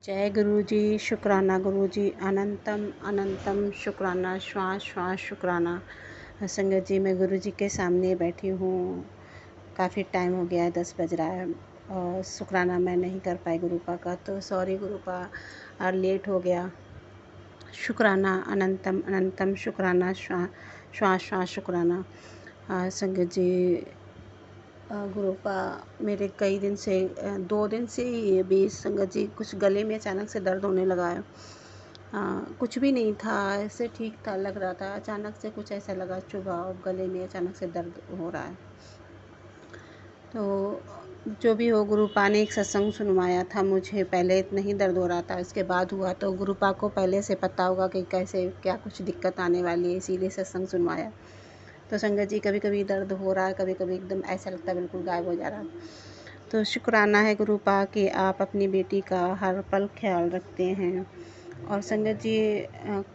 जय गुरु जी। शुक्राना गुरु जी। अनंतम अनंतम शुक्राना। श्वास श्वास शुक्राना। संगत जी, मैं गुरु जी के सामने बैठी हूँ। काफ़ी टाइम हो गया है, 10 बज रहा है और शुक्राना मैं नहीं कर पाई गुरुपा का, तो सॉरी गुरुपा, और लेट हो गया। शुक्राना अनंतम अनंतम शुक्राना। श्वास श्वास शुक्राना। संगत जी, गुरुपा, मेरे कई दिन से 2 दिन से ही भी संगत जी कुछ गले में अचानक से दर्द होने लगा है। कुछ भी नहीं था, ऐसे ठीक था, लग रहा था, अचानक से कुछ ऐसा लगा चुभा गले में, अचानक से दर्द हो रहा है। तो जो भी हो, गुरुपा ने एक सत्संग सुनवाया था मुझे, पहले नहीं दर्द हो रहा था, इसके बाद हुआ। तो गुरुपा को पहले से पता होगा कि कैसे क्या कुछ दिक्कत आने वाली है, इसीलिए सत्संग सुनवाया। तो संगत जी, कभी कभी दर्द हो रहा है, कभी कभी एकदम ऐसा लगता है बिल्कुल गायब हो जा रहा है। तो शुक्राना है गुरुपा कि आप अपनी बेटी का हर पल ख्याल रखते हैं। और संगत जी,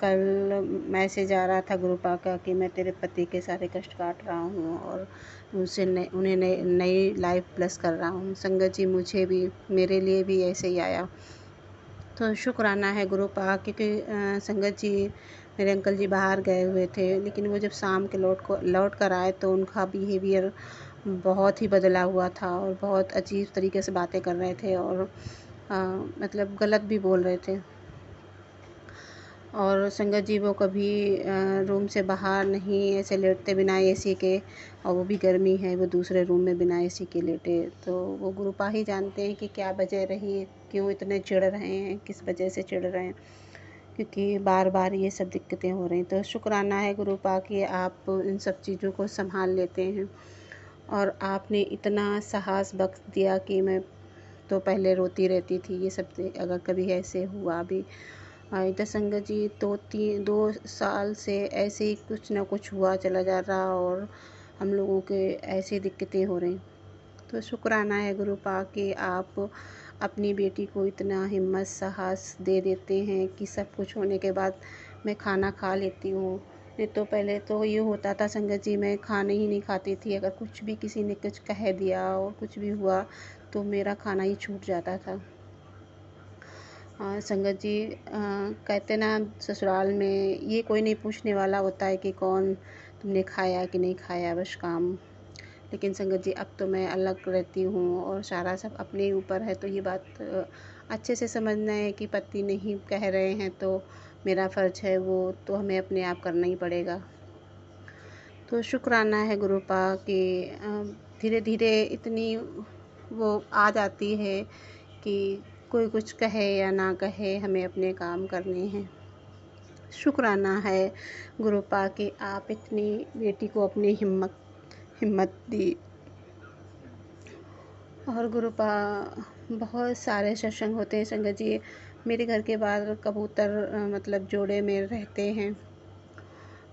कल मैसेज आ रहा था गुरुपा का कि मैं तेरे पति के सारे कष्ट काट रहा हूँ और उन्हें नई लाइफ प्लस कर रहा हूँ। संगत जी, मुझे भी, मेरे लिए भी ऐसे ही आया। तो शुक्राना है गुरुपा, क्योंकि संगत जी, मेरे अंकल जी बाहर गए हुए थे, लेकिन वो जब शाम के लौट कर आए तो उनका बिहेवियर बहुत ही बदला हुआ था और बहुत अजीब तरीके से बातें कर रहे थे और मतलब गलत भी बोल रहे थे। और संगत जी, वो कभी रूम से बाहर नहीं ऐसे लेटते बिना एसी के, और वो भी गर्मी है, वो दूसरे रूम में बिना एसी के लेटे। तो वो गुरुपा ही जानते हैं कि क्या वजह रही, क्यों इतने चिढ़ रहे हैं, किस वजह से चिढ़ रहे हैं, क्योंकि बार बार ये सब दिक्कतें हो रही। तो शुक्राना है गुरुपा कि आप इन सब चीज़ों को संभाल लेते हैं और आपने इतना साहस बख्श दिया कि मैं तो पहले रोती रहती थी, ये सब अगर कभी ऐसे हुआ भी। इधर संगत जी, 2 साल से ऐसे ही कुछ ना कुछ हुआ चला जा रहा और हम लोगों के ऐसी दिक्कतें हो रही। तो शुक्राना है गुरुपा कि आप अपनी बेटी को इतना हिम्मत साहस दे देते हैं कि सब कुछ होने के बाद मैं खाना खा लेती हूँ। नहीं तो पहले तो ये होता था संगत जी, मैं खाना ही नहीं खाती थी, अगर कुछ भी किसी ने कुछ कह दिया और कुछ भी हुआ तो मेरा खाना ही छूट जाता था। संगत जी, कहते ना, ससुराल में ये कोई नहीं पूछने वाला होता है कि कौन तुमने खाया कि नहीं खाया, बस काम। लेकिन संगत जी, अब तो मैं अलग रहती हूँ और सारा सब अपने ही ऊपर है। तो ये बात अच्छे से समझना है कि पति नहीं कह रहे हैं तो मेरा फ़र्ज़ है वो तो हमें अपने आप करना ही पड़ेगा। तो शुक्राना है गुरुपा कि धीरे धीरे इतनी वो आ जाती है कि कोई कुछ कहे या ना कहे, हमें अपने काम करने हैं। शुक्राना है गुरुपा कि आप इतनी बेटी को अपनी हिम्मत दी। और गुरुपा, बहुत सारे सत्संग होते हैं संगत जी। मेरे घर के बाहर कबूतर मतलब जोड़े में रहते हैं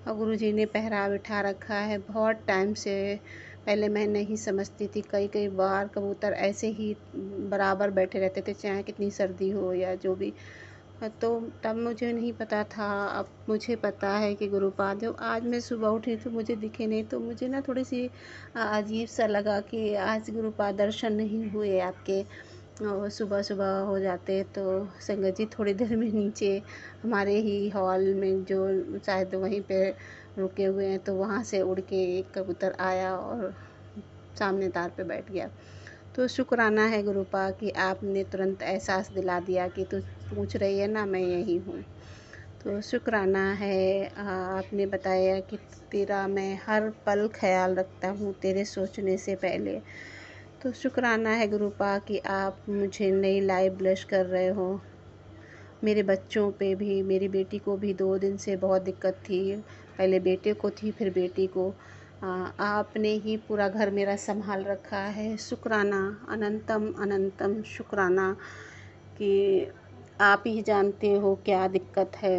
और गुरुजी ने पहरा बिठा रखा है बहुत टाइम से। पहले मैं नहीं समझती थी, कई कई बार कबूतर ऐसे ही बराबर बैठे रहते थे, चाहे कितनी सर्दी हो या जो भी। तो तब मुझे नहीं पता था, अब मुझे पता है कि गुरुपाद, जब आज मैं सुबह उठी तो मुझे दिखे नहीं, तो मुझे ना थोड़ी सी अजीब सा लगा कि आज गुरुपाद दर्शन नहीं हुए आपके। और सुबह सुबह हो जाते तो संगत जी थोड़ी देर में नीचे हमारे ही हॉल में, जो शायद वहीं पे रुके हुए हैं, तो वहाँ से उड़ के एक कबूतर आया और सामने तार पे बैठ गया। तो शुक्राना है गुरुपा कि आपने तुरंत एहसास दिला दिया कि तू पूछ रही है ना, मैं यही हूँ। तो शुक्राना है, आपने बताया कि तेरा मैं हर पल ख्याल रखता हूँ, तेरे सोचने से पहले। तो शुक्राना है गुरुपा कि आप मुझे नई लाइफ ब्लेस कर रहे हो। मेरे बच्चों पे भी, मेरी बेटी को भी 2 दिन से बहुत दिक्कत थी, पहले बेटे को थी फिर बेटी को। आपने ही पूरा घर मेरा संभाल रखा है। शुक्राना अनंतम अनंतम शुक्राना कि आप ही जानते हो क्या दिक्कत है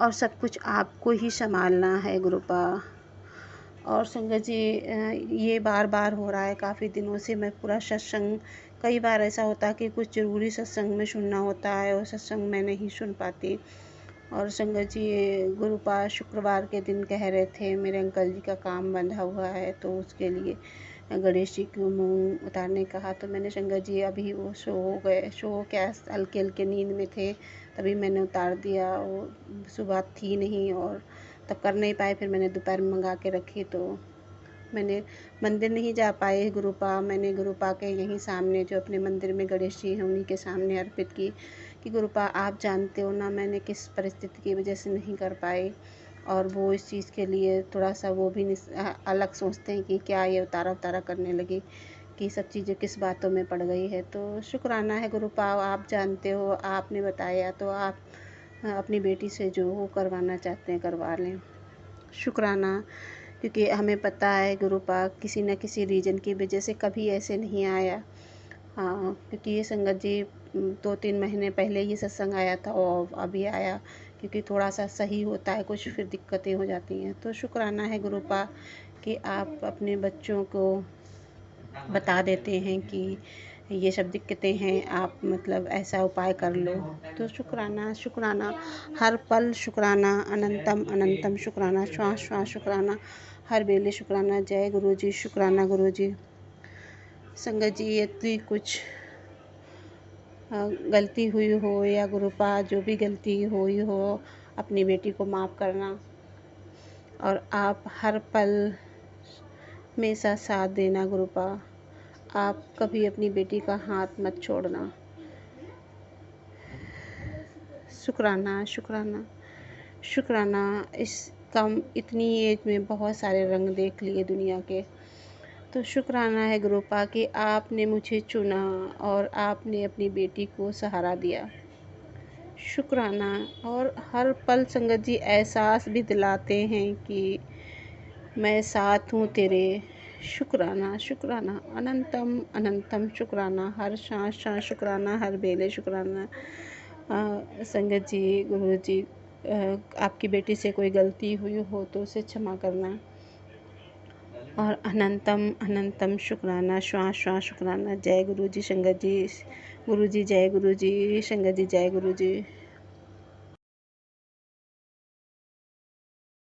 और सब कुछ आपको ही संभालना है गुरुपा। और संगत जी, ये बार बार हो रहा है, काफ़ी दिनों से मैं पूरा सत्संग, कई बार ऐसा होता है कि कुछ ज़रूरी सत्संग में सुनना होता है और सत्संग में नहीं सुन पाती। और संगत जी, गुरुपा शुक्रवार के दिन कह रहे थे मेरे अंकल जी का काम बंधा हुआ है, तो उसके लिए गणेश जी को मूँग उतारने कहा, तो मैंने शंकर जी अभी वो सो गए, सो क्या हल्के हल्के नींद में थे, तभी मैंने उतार दिया। वो सुबह थी नहीं और तब कर नहीं पाए, फिर मैंने दोपहर में मंगा के रखी। तो मैंने मंदिर नहीं जा पाए गुरुपा, मैंने गुरुपा के यहीं सामने जो अपने मंदिर में गणेश जी हैं उन्हीं के सामने अर्पित की कि गुरुपा आप जानते हो ना मैंने किस परिस्थिति की वजह से नहीं कर पाई। और वो इस चीज़ के लिए थोड़ा सा वो भी अलग सोचते हैं कि क्या ये उतारा उतारा करने लगी, कि सब चीज़ें किस बातों में पड़ गई है। तो शुक्राना है गुरुपा, आप जानते हो, आपने बताया, तो आप अपनी बेटी से जो वो करवाना चाहते हैं करवा लें। शुक्राना, क्योंकि हमें पता है गुरुपा किसी न किसी रीज़न की वजह से कभी ऐसे नहीं आया। हाँ, क्योंकि ये संगत जी 2-3 महीने पहले ये सत्संग आया था और अभी आया, क्योंकि थोड़ा सा सही होता है कुछ फिर दिक्कतें हो जाती हैं। तो शुक्राना है गुरुपा कि आप अपने बच्चों को बता देते हैं कि ये सब दिक्कतें हैं, आप मतलब ऐसा उपाय कर लो। तो शुक्राना शुक्राना, हर पल शुक्राना, अनंतम अनंतम शुक्राना, श्वास श्वास शुक्राना, हर बेले शुक्राना। जय गुरु जी, शुक्राना गुरु जी। संगत जी यदि कुछ गलती हुई हो या गुरुपा जो भी गलती हुई हो, अपनी बेटी को माफ़ करना और आप हर पल हमेशा साथ देना गुरुपा। आप कभी अपनी बेटी का हाथ मत छोड़ना। शुक्राना शुक्राना शुक्राना। इस कम इतनी एज में बहुत सारे रंग देख लिए दुनिया के, तो शुक्राना है गुरुपा कि आपने मुझे चुना और आपने अपनी बेटी को सहारा दिया। शुक्राना। और हर पल संगत जी एहसास भी दिलाते हैं कि मैं साथ हूँ तेरे। शुक्राना शुक्राना, अनंतम अनंतम शुक्राना, हर सांस सांस शुक्राना, हर बेले शुक्राना। संगत जी, गुरु जी, आपकी बेटी से कोई गलती हुई हो तो उसे क्षमा करना और अनंतम अनंतम शुक्राना, श्वास श्वास शुक्राना। जय गुरु जी, संगत जी, गुरु जी जय गुरु जी, संगत जी जय गुरु जी।